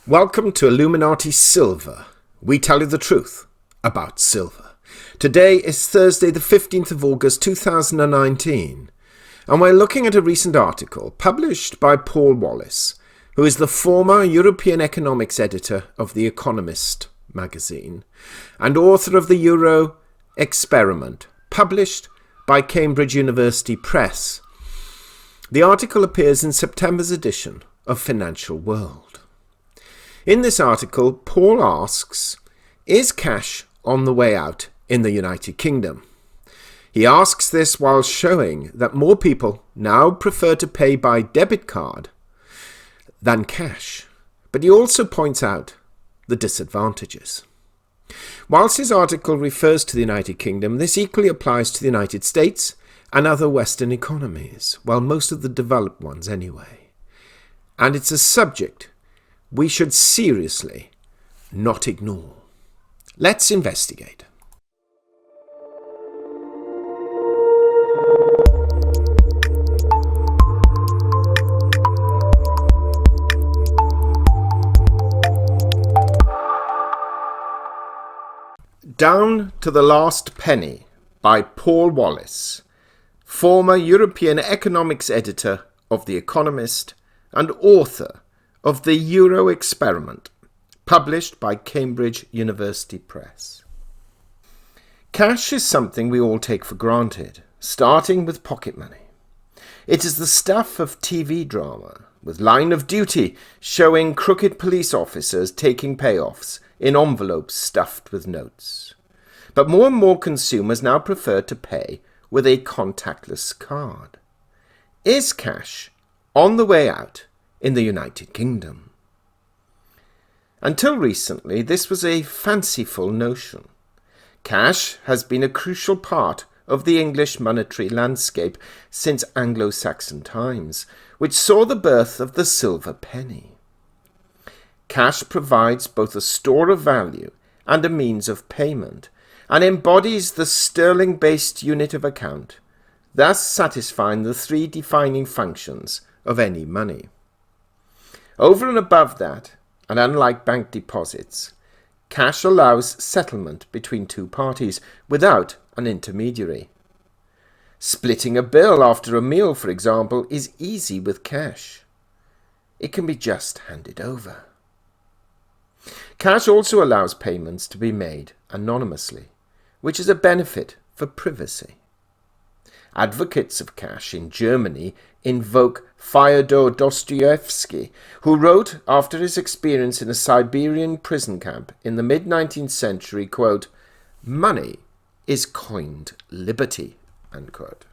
Welcome to Illuminati Silver. We tell you the truth about silver. Today is Thursday the 15th of August 2019, and we're looking at a recent article published by Paul Wallace, who is the former European economics editor of the Economist Magazine and author of the Euro Experiment, published by Cambridge University Press. The article appears in September's edition of Financial World. In this article, Paul asks, is cash on the way out in the United Kingdom? He asks this while showing that more people now prefer to pay by debit card than cash, but he also points out the disadvantages. Whilst his article refers to the United Kingdom, this equally applies to the United States and other Western economies, well, most of the developed ones anyway. And it's a subject we should seriously not ignore. Let's investigate. Down to the Last Penny by Paul Wallace, former European economics editor of The Economist and author of the Euro Experiment, published by Cambridge University Press. Cash is something we all take for granted, starting with pocket money. It is the stuff of TV drama, with Line of Duty showing crooked police officers taking payoffs in envelopes stuffed with notes. But more and more consumers now prefer to pay with a contactless card. Is cash on the way out in the United Kingdom? Until recently, this was a fanciful notion. Cash has been a crucial part of the English monetary landscape since Anglo-Saxon times, which saw the birth of the silver penny. Cash provides both a store of value and a means of payment, and embodies the sterling-based unit of account, thus satisfying the three defining functions of any money. Over and above that, and unlike bank deposits, cash allows settlement between two parties without an intermediary. Splitting a bill after a meal, for example, is easy with cash. It can be just handed over. Cash also allows payments to be made anonymously, which is a benefit for privacy. Advocates of cash in Germany invoke Fyodor Dostoevsky, who wrote after his experience in a Siberian prison camp in the mid-19th century, quote, "Money is coined liberty," unquote.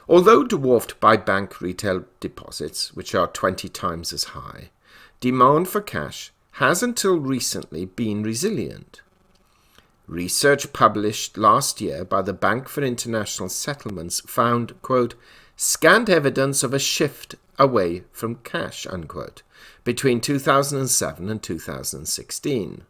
Although dwarfed by bank retail deposits, which are 20 times as high, demand for cash has until recently been resilient. Research published last year by the Bank for International Settlements found, quote, scant evidence of a shift away from cash, unquote, between 2007 and 2016.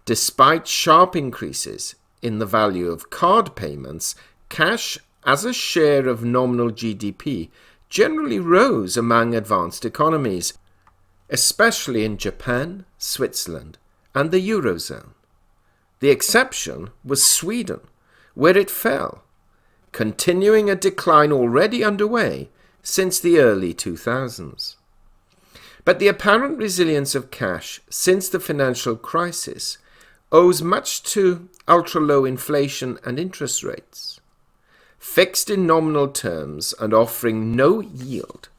Despite sharp increases in the value of card payments, cash as a share of nominal GDP generally rose among advanced economies, especially in Japan, Switzerland, and the Eurozone. The exception was Sweden, where it fell, continuing a decline already underway since the early 2000s. But the apparent resilience of cash since the financial crisis owes much to ultra-low inflation and interest rates. Fixed in nominal terms and offering no yield,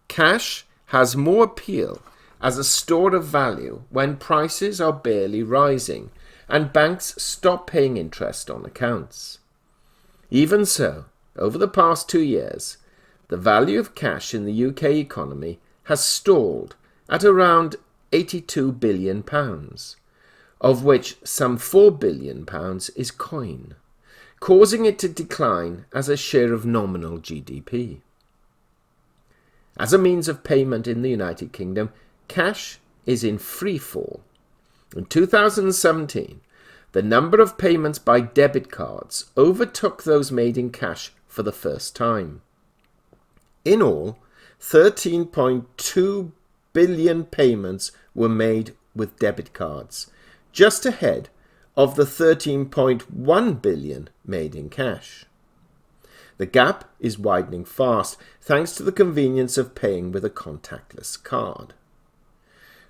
cash has more appeal as a store of value when prices are barely rising and banks stop paying interest on accounts. Even so, over the past 2 years, the value of cash in the UK economy has stalled at around £82 billion, of which some £4 billion is coin, causing it to decline as a share of nominal GDP. As a means of payment in the United Kingdom, cash is in free fall. In 2017, the number of payments by debit cards overtook those made in cash for the first time. In all, £13.2 billion payments were made with debit cards, just ahead of the 13.1 billion made in cash. The gap is widening fast thanks to the convenience of paying with a contactless card.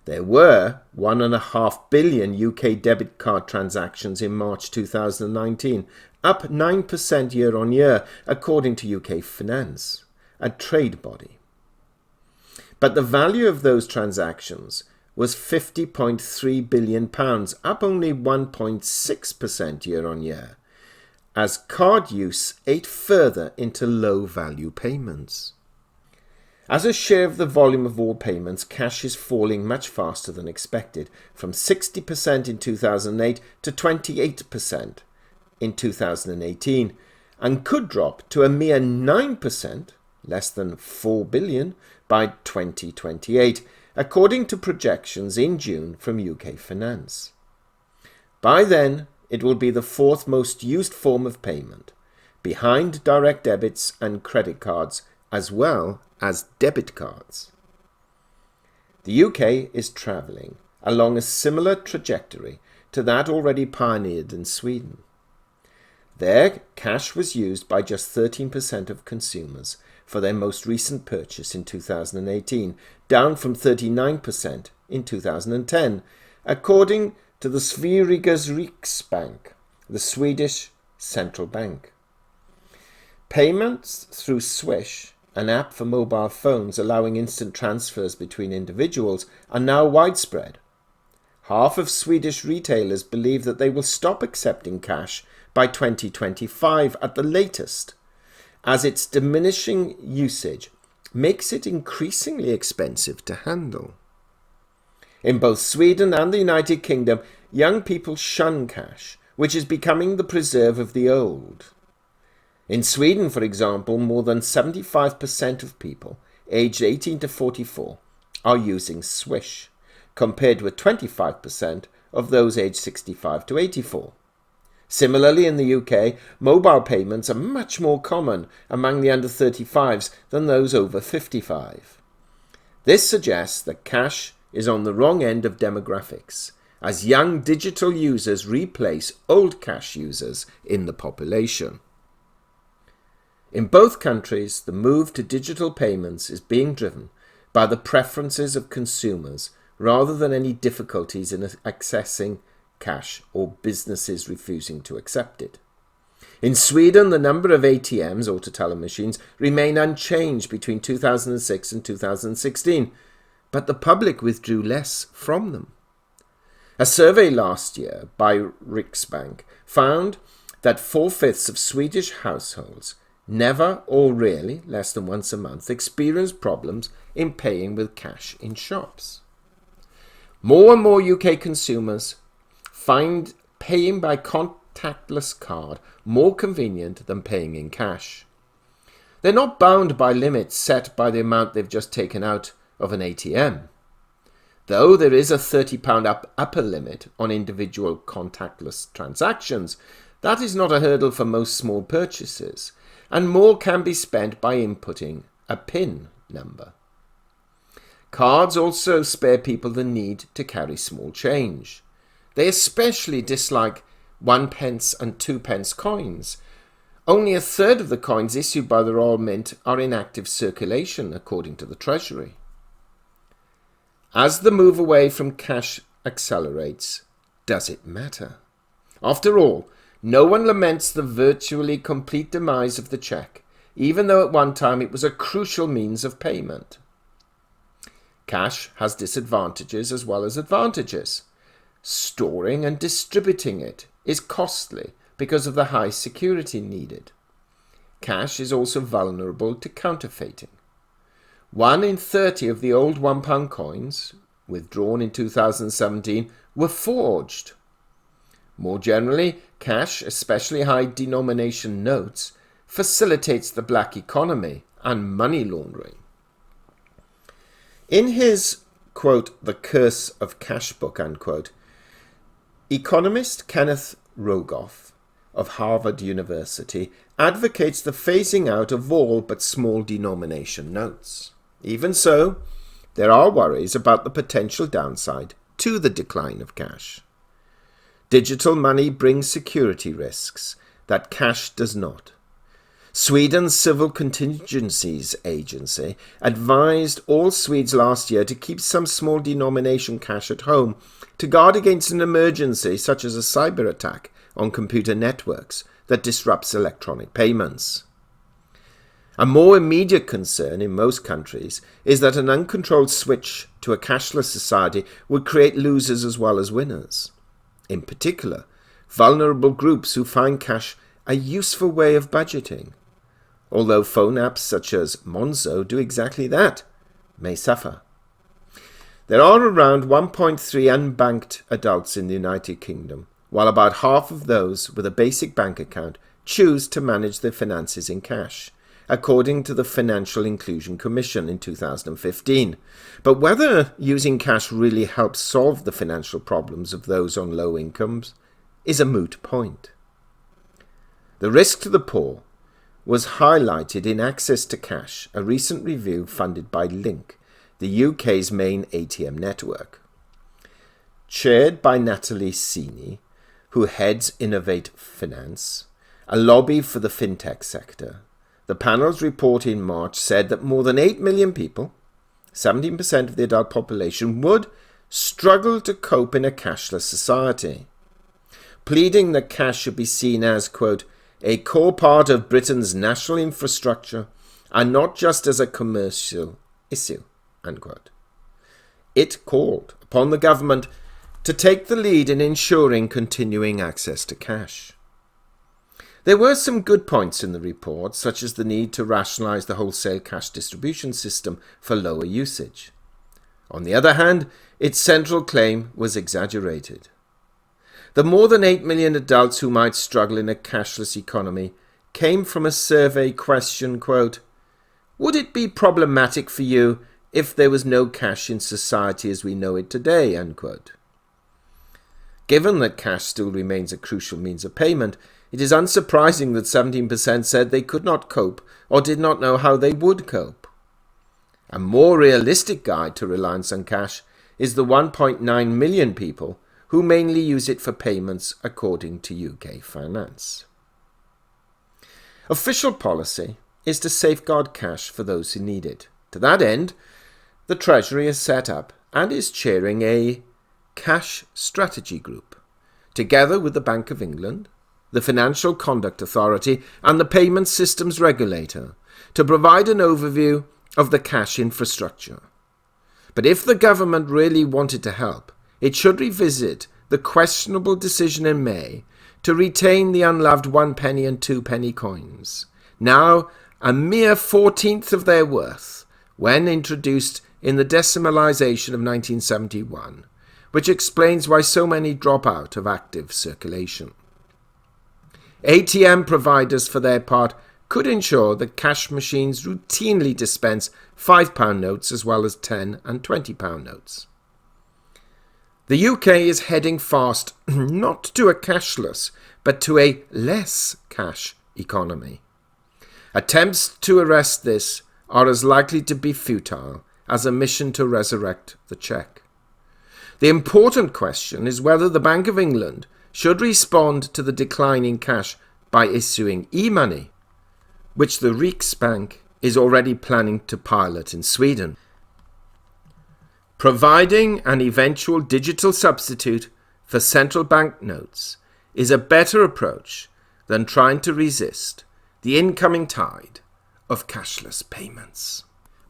There were 1.5 billion UK debit card transactions in March 2019, up 9% year on year, according to UK Finance, a trade body. But the value of those transactions was £50.3 billion, up only 1.6% year on year, as card use ate further into low-value payments. As a share of the volume of all payments, cash is falling much faster than expected, from 60% in 2008 to 28% in 2018, and could drop to a mere 9%, less than 4 billion, by 2028, according to projections in June from UK Finance. By then, it will be the fourth most used form of payment, behind direct debits and credit cards, as well as debit cards. The UK is travelling along a similar trajectory to that already pioneered in Sweden. There, cash was used by just 13% of consumers for their most recent purchase in 2018, down from 39% in 2010, according to the Sveriges Riksbank, the Swedish central bank. Payments through Swish, an app for mobile phones allowing instant transfers between individuals, are now widespread. Half of Swedish retailers believe that they will stop accepting cash by 2025 at the latest, as its diminishing usage makes it increasingly expensive to handle. In both Sweden and the United Kingdom, young people shun cash, which is becoming the preserve of the old. In Sweden, for example, more than 75% of people aged 18 to 44 are using Swish, compared with 25% of those aged 65 to 84. Similarly, in the UK, mobile payments are much more common among the under 35s than those over 55. This suggests that cash is on the wrong end of demographics, as young digital users replace old cash users in the population. In both countries, the move to digital payments is being driven by the preferences of consumers rather than any difficulties in accessing cash or businesses refusing to accept it. In Sweden, the number of ATMs, auto-teller machines, remain unchanged between 2006 and 2016, but the public withdrew less from them. A survey last year by Riksbank found that 4/5 of Swedish households never or rarely, less than once a month, experience problems in paying with cash in shops. More and more UK consumers find paying by contactless card more convenient than paying in cash. They're not bound by limits set by the amount they've just taken out of an ATM. Though there is a £30 upper limit on individual contactless transactions, that is not a hurdle for most small purchases, and more can be spent by inputting a PIN number. Cards also spare people the need to carry small change. They especially dislike 1p and 2p coins. Only a third of the coins issued by the Royal Mint are in active circulation, according to the Treasury. As the move away from cash accelerates, does it matter? After all, no one laments the virtually complete demise of the cheque, even though at one time it was a crucial means of payment. Cash has disadvantages as well as advantages. Storing and distributing it is costly because of the high security needed. Cash is also vulnerable to counterfeiting. 1 in 30 of the old £1 coins, withdrawn in 2017, were forged. More generally, cash, especially high denomination notes, facilitates the black economy and money laundering. In his, quote, The Curse of Cash book, unquote, economist Kenneth Rogoff of Harvard University advocates the phasing out of all but small denomination notes. Even so, there are worries about the potential downside to the decline of cash. Digital money brings security risks that cash does not. Sweden's Civil Contingencies Agency advised all Swedes last year to keep some small denomination cash at home to guard against an emergency such as a cyber attack on computer networks that disrupts electronic payments. A more immediate concern in most countries is that an uncontrolled switch to a cashless society would create losers as well as winners. In particular, vulnerable groups who find cash a useful way of budgeting, although phone apps such as Monzo do exactly that, may suffer. There are around 1.3 unbanked adults in the United Kingdom, while about half of those with a basic bank account choose to manage their finances in cash, according to the Financial Inclusion Commission in 2015. But whether using cash really helps solve the financial problems of those on low incomes is a moot point. The risk to the poor was highlighted in Access to Cash, a recent review funded by Link, the UK's main ATM network. Chaired by Natalie Sini, who heads Innovate Finance, a lobby for the fintech sector, the panel's report in March said that more than 8 million people, 17% of the adult population, would struggle to cope in a cashless society, pleading that cash should be seen as, quote, a core part of Britain's national infrastructure and not just as a commercial issue, unquote. It called upon the government to take the lead in ensuring continuing access to cash. There were some good points in the report, such as the need to rationalise the wholesale cash distribution system for lower usage. On the other hand, its central claim was exaggerated. The more than 8 million adults who might struggle in a cashless economy came from a survey question, quote, would it be problematic for you if there was no cash in society as we know it today, unquote. Given that cash still remains a crucial means of payment, it is unsurprising that 17% said they could not cope or did not know how they would cope. A more realistic guide to reliance on cash is the 1.9 million people who mainly use it for payments, according to UK Finance. Official policy is to safeguard cash for those who need it. To that end, the Treasury has set up and is chairing a cash strategy group, together with the Bank of England, the Financial Conduct Authority and the Payment Systems Regulator, to provide an overview of the cash infrastructure. But if the government really wanted to help, it should revisit the questionable decision in May to retain the unloved 1 and 2 coins, now a mere 14th of their worth, when introduced in the decimalisation of 1971, which explains why so many drop out of active circulation. ATM providers, for their part, could ensure that cash machines routinely dispense £5 notes as well as £10 and £20 notes. The UK is heading fast not to a cashless, but to a less cash economy. Attempts to arrest this are as likely to be futile as a mission to resurrect the cheque. The important question is whether the Bank of England should respond to the decline in cash by issuing e-money, which the Riksbank is already planning to pilot in Sweden. Providing an eventual digital substitute for central bank notes is a better approach than trying to resist the incoming tide of cashless payments.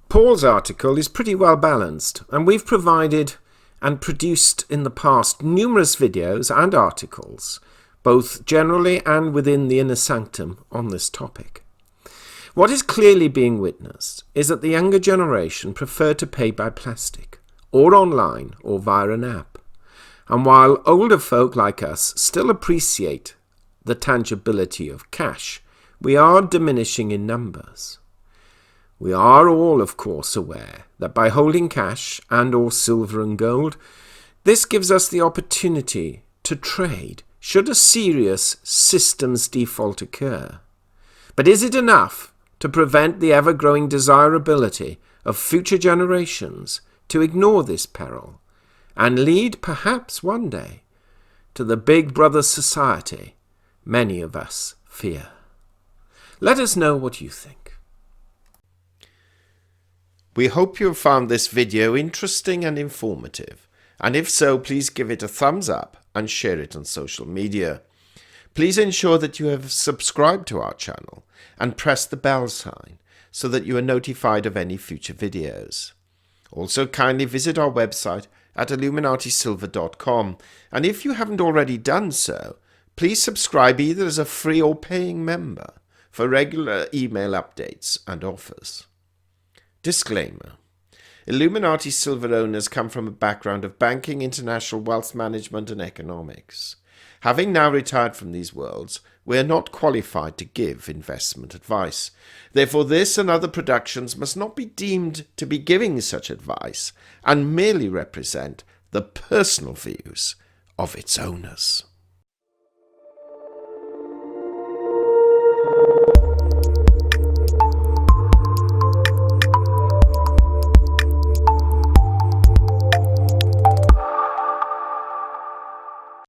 Paul's article is pretty well balanced, and we've provided and produced in the past numerous videos and articles, both generally and within the inner sanctum, on this topic. What is clearly being witnessed is that the younger generation prefer to pay by plastic, or online, or via an app. And while older folk like us still appreciate the tangibility of cash, we are diminishing in numbers. We are all, of course, aware that by holding cash and or silver and gold, this gives us the opportunity to trade should a serious systems default occur. But is it enough to prevent the ever-growing desirability of future generations to ignore this peril and lead perhaps one day to the big brother society many of us fear. Let us know what you think. We hope you have found this video interesting and informative, and if so, please give it a thumbs up and share it on social media. Please ensure that you have subscribed to our channel and press the bell sign so that you are notified of any future videos. Also, kindly visit our website at illuminatisilver.com, and if you haven't already done so, please subscribe either as a free or paying member for regular email updates and offers. Disclaimer: Illuminati Silver owners come from a background of banking, international wealth management and economics. Having now retired from these worlds, we are not qualified to give investment advice. Therefore, this and other productions must not be deemed to be giving such advice and merely represent the personal views of its owners.